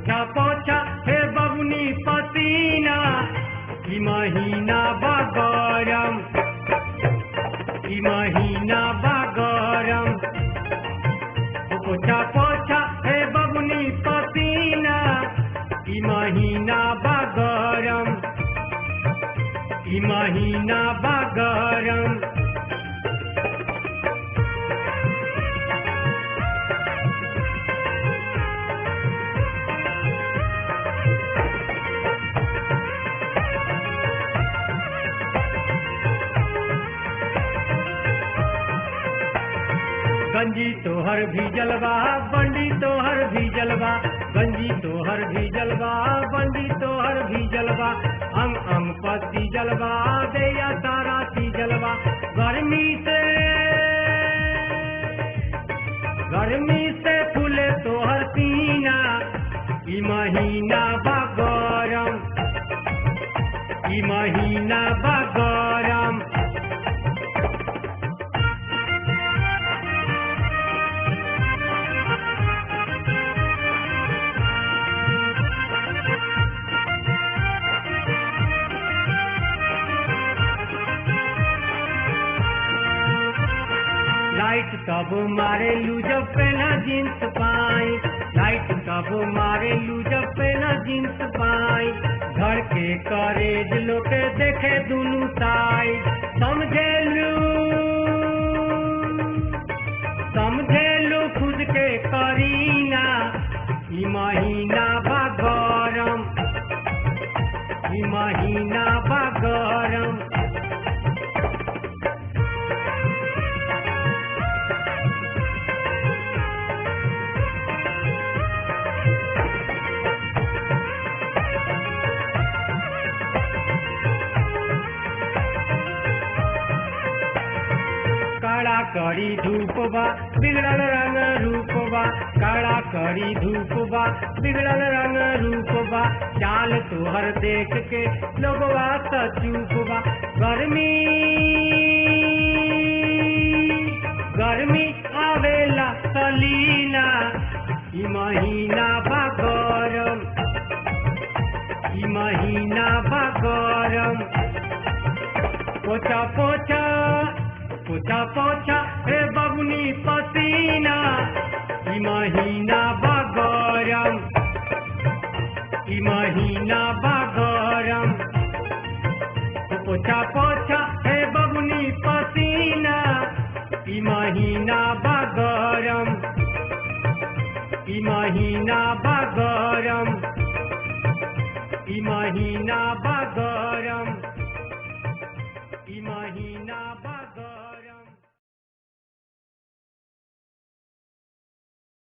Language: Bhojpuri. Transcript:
पोछा पोछा हे बबुनी पसीना ई महीना बा गरम ई महीना बा गरम पोछा पोछा हे बबुनी पसीना ई महीना बा गरम ई महीना बा गरम गंजी तोहर भी जलवा बंडी तोहर भी जलवा गंजी तोहर भी जलवा बंडी तोहर भी जलवा अंग अंग पति जलवा दे या तारा सी जलवा गर्मी से फूले तोहर सीना ई महीना बा गरम ई महीना बा गरम लाइट कब मारे लू जब पहना जींस पाई लाइट कब मारे लू जब पहना जींस पाई घर के करेज लोके देखे दुनू साइड समझे लू खुद के करीना ई महीना बा गरम ई महीना बा गरम काड़ा कड़ी धूप बा बिगड़ल रंग रूप बा काड़ा कड़ी धूप बा बिगड़ल रंग रूप बा चाल तोहर देख के लोगवा त चूप बा गर्मी आवेला सलीना ई महीना बा गरम ई महीना बा गरम पोछा पोछा पोछा पोछा हे बबुनी पसीना ई महीना बा गरम ई महीना बा गरम पोछा पोछा हे बबुनी पसीना ई महीना बा गरम ई महीना बा गरम ई महीना बा गरम